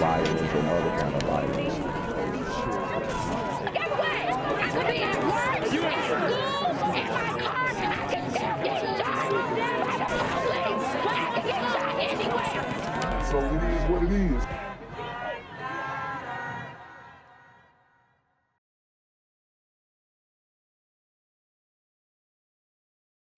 violence and other kind of violence. Get away! I could be at work, at school, in my car, and I can still get shot by the police. But I can get shot anywhere. So it is what it is.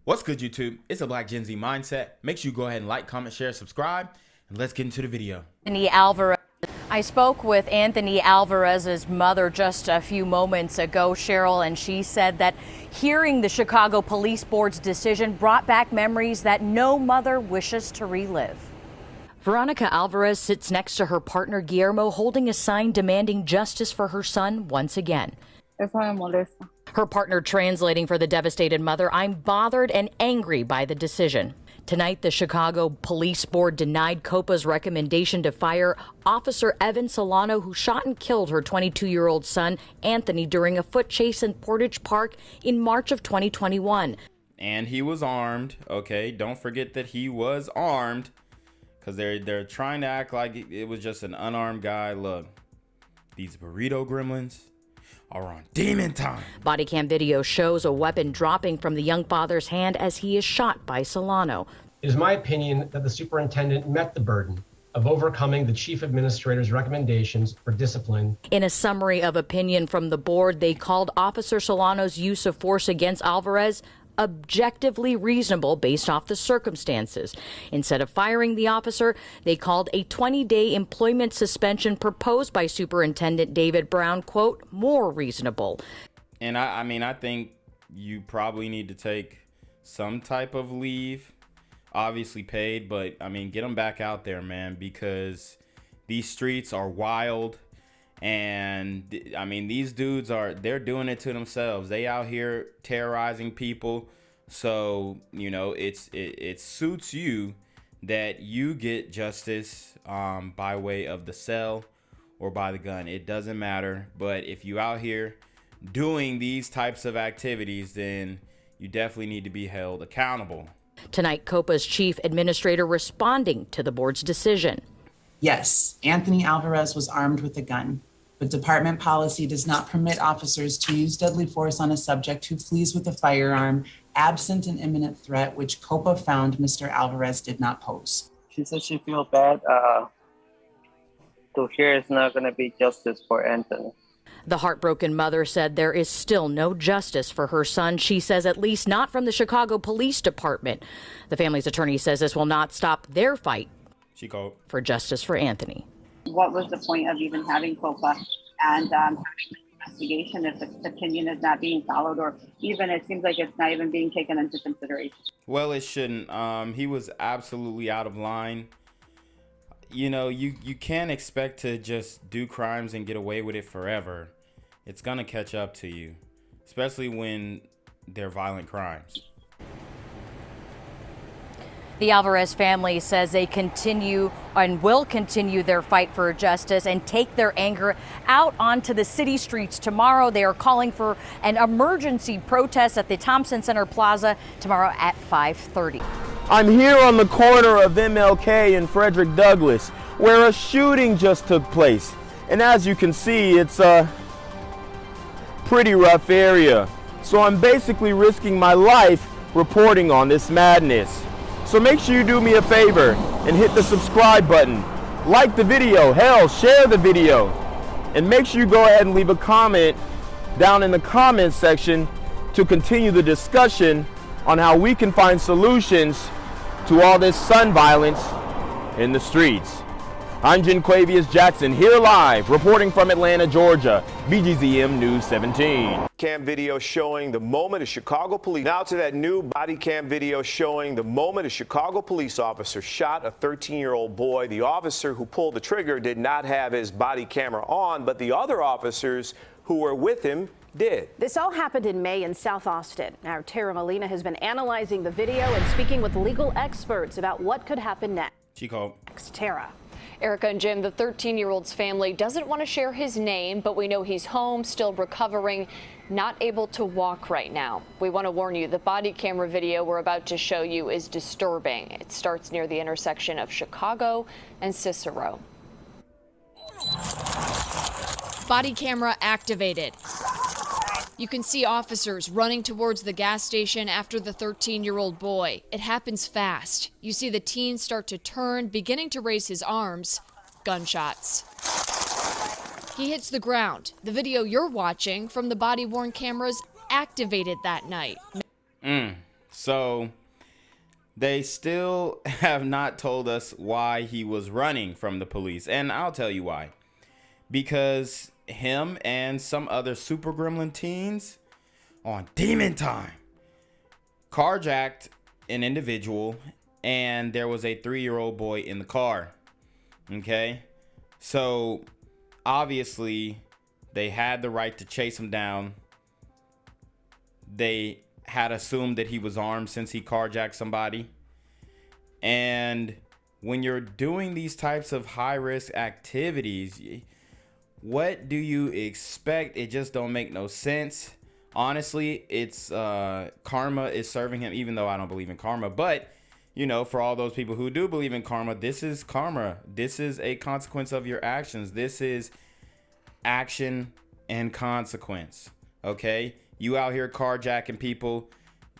What's good, YouTube? It's a Black Gen Z Mindset. Make sure you go ahead and like, comment, share, subscribe, and let's get into the video. Anthony Alvarez. I spoke with Anthony Alvarez's mother just a few moments ago, Cheryl, and she said that hearing the Chicago Police Board's decision brought back memories that no mother wishes to relive. Veronica Alvarez sits next to her partner Guillermo, holding a sign demanding justice for her son once again. Eso me molesta. Her partner translating for the devastated mother, "I'm bothered and angry by the decision." Tonight, the Chicago Police Board denied COPA's recommendation to fire Officer Evan Solano, who shot and killed her 22-year-old son, Anthony, during a foot chase in Portage Park in March of 2021. And he was armed, okay? Don't forget that he was armed, because they're trying to act like it was just an unarmed guy. Look, these burrito gremlins are on demon time. Body cam video shows a weapon dropping from the young father's hand as he is shot by Solano. It is my opinion that the superintendent met the burden of overcoming the chief administrator's recommendations for discipline. In a summary of opinion from the board, they called Officer Solano's use of force against Alvarez objectively reasonable based off the circumstances. Instead of firing the officer, they called a 20-day employment suspension proposed by Superintendent David Brown, quote, more reasonable. And I mean, I think you probably need to take some type of leave, obviously paid, but I mean, get them back out there, man, because these streets are wild. And I mean, these dudes they're doing it to themselves. They out here terrorizing people. So, you know, it suits you that you get justice by way of the cell or by the gun. It doesn't matter. But if you out here doing these types of activities, then you definitely need to be held accountable. Tonight, COPA's chief administrator responding to the board's decision. Yes, Anthony Alvarez was armed with a gun, but department policy does not permit officers to use deadly force on a subject who flees with a firearm, absent an imminent threat, which COPA found Mr. Alvarez did not pose. She said she feels bad to hear it's not going to be justice for Anthony. The heartbroken mother said there is still no justice for her son. She says at least not from the Chicago Police Department. The family's attorney says this will not stop their fight for justice for Anthony. What was the point of even having COPA and having an investigation if the opinion is not being followed, or even it seems like it's not even being taken into consideration? Well, it shouldn't. He was absolutely out of line. You know, you can't expect to just do crimes and get away with it forever. It's gonna catch up to you, especially when they're violent crimes. The Alvarez family says they continue and will continue their fight for justice and take their anger out onto the city streets tomorrow. They are calling for an emergency protest at the Thompson Center Plaza tomorrow at 5:30. I'm here on the corner of MLK and Frederick Douglass, where a shooting just took place. And as you can see, it's a pretty rough area. So I'm basically risking my life reporting on this madness. So make sure you do me a favor and hit the subscribe button. Like the video, hell, share the video. And make sure you go ahead and leave a comment down in the comments section to continue the discussion on how we can find solutions to all this son violence in the streets. I'm Jenquavius Jackson, here live, reporting from Atlanta, Georgia, BGZM News 17. Cam video showing the moment a Chicago police. Now to that new body cam video showing the moment a Chicago police officer shot a 13-year-old boy. The officer who pulled the trigger did not have his body camera on, but the other officers who were with him did. This all happened in May in South Austin. Our Tara Molina has been analyzing the video and speaking with legal experts about what could happen next. Chico. Tara. Erica and Jim, the 13-year-old's family doesn't want to share his name, but we know he's home, still recovering, not able to walk right now. We want to warn you, the body camera video we're about to show you is disturbing. It starts near the intersection of Chicago and Cicero. Body camera activated. You can see officers running towards the gas station after the 13-year-old boy. It happens fast. You see the teen start to turn, beginning to raise his arms. Gunshots. He hits the ground. The video you're watching from the body-worn cameras activated that night. So they still have not told us why he was running from the police. And I'll tell you why. Because him and some other super gremlin teens on demon time carjacked an individual, and there was a 3-year-old boy in the car. Okay, so obviously they had the right to chase him down. They had assumed that he was armed since he carjacked somebody. And when you're doing these types of high-risk activities, what do you expect? It just don't make no sense. Honestly, it's karma is serving him, even though I don't believe in karma. But, you know, for all those people who do believe in karma, this is karma. This is a consequence of your actions. This is action and consequence. Okay? You out here carjacking people.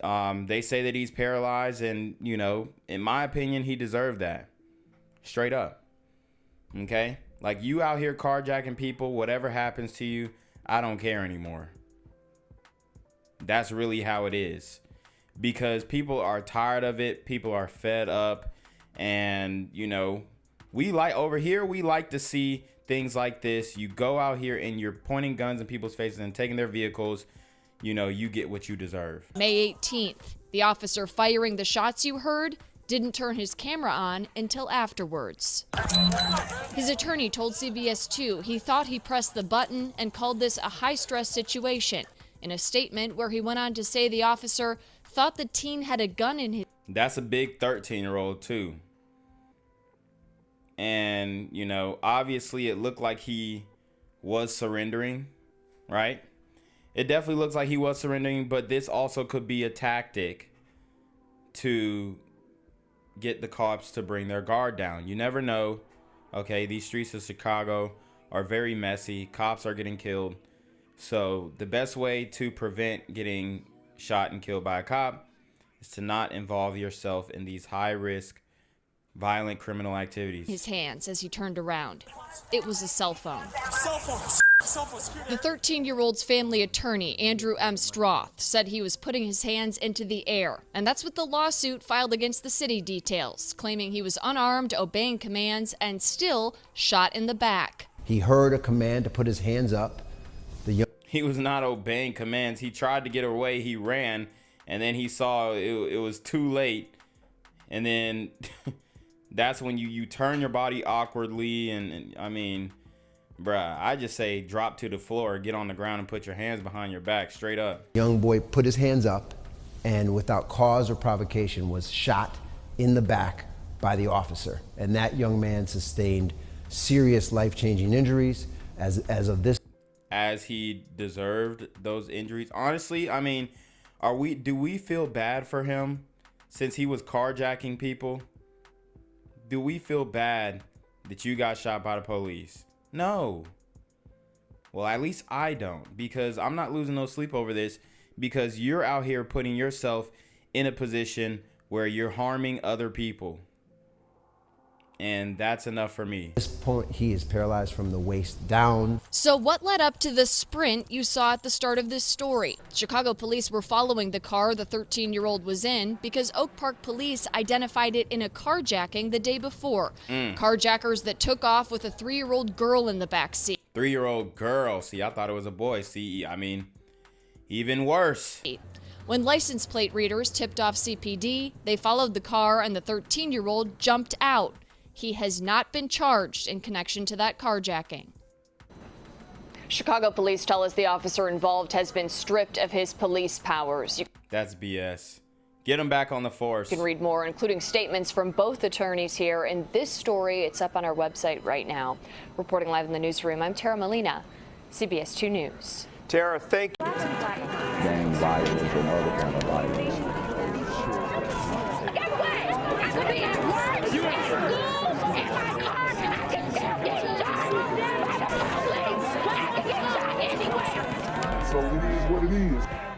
They say that he's paralyzed, and, you know, in my opinion, he deserved that. Straight up. Okay? Like, you out here carjacking people, whatever happens to you, I don't care anymore. That's really how it is. Because people are tired of it. People are fed up. And, you know, we like over here, we like to see things like this. You go out here and you're pointing guns in people's faces and taking their vehicles. You know, you get what you deserve. May 18th, the officer firing the shots you heard didn't turn his camera on until afterwards. His attorney told CBS 2 he thought he pressed the button and called this a high-stress situation. In a statement where he went on to say the officer thought the teen had a gun in his... That's a big 13-year-old too. And, you know, obviously it looked like he was surrendering, right? It definitely looks like he was surrendering, but this also could be a tactic to get the cops to bring their guard down. You never know. Okay, these streets of Chicago are very messy. Cops are getting killed. So the best way to prevent getting shot and killed by a cop is to not involve yourself in these high-risk, violent criminal activities. His hands as he turned around. It was a cell phone. The 13-year-old's family attorney, Andrew M. Stroth, said he was putting his hands into the air. And that's what the lawsuit filed against the city details, claiming he was unarmed, obeying commands, and still shot in the back. He heard a command to put his hands up. He was not obeying commands. He tried to get away. He ran, and then he saw it was too late. And then that's when you turn your body awkwardly. And I mean, bruh, I just say drop to the floor, get on the ground, and put your hands behind your back, straight up. Young boy put his hands up and without cause or provocation was shot in the back by the officer. And that young man sustained serious life-changing injuries as of this. As he deserved those injuries. Honestly, I mean, do we feel bad for him since he was carjacking people? Do we feel bad that you got shot by the police? No. Well, at least I don't, because I'm not losing no sleep over this, because you're out here putting yourself in a position where you're harming other people. And that's enough for me. At this point, he is paralyzed from the waist down. So what led up to the sprint you saw at the start of this story? Chicago police were following the car the 13-year-old was in because Oak Park police identified it in a carjacking the day before. Carjackers that took off with a 3-year-old girl in the backseat. 3-year-old girl. See, I thought it was a boy. See, I mean, even worse. When license plate readers tipped off CPD, they followed the car and the 13-year-old jumped out. He has not been charged in connection to that carjacking. Chicago police tell us the officer involved has been stripped of his police powers. That's BS. Get him back on the force. You can read more, including statements from both attorneys here in this story. It's up on our website right now. Reporting live in the newsroom, I'm Tara Molina, CBS 2 News. Tara, thank you. Gang violence and other kind of violence. Get away! I could be at work, in school, in my car, and I can still get shot by the police. So it is what it is.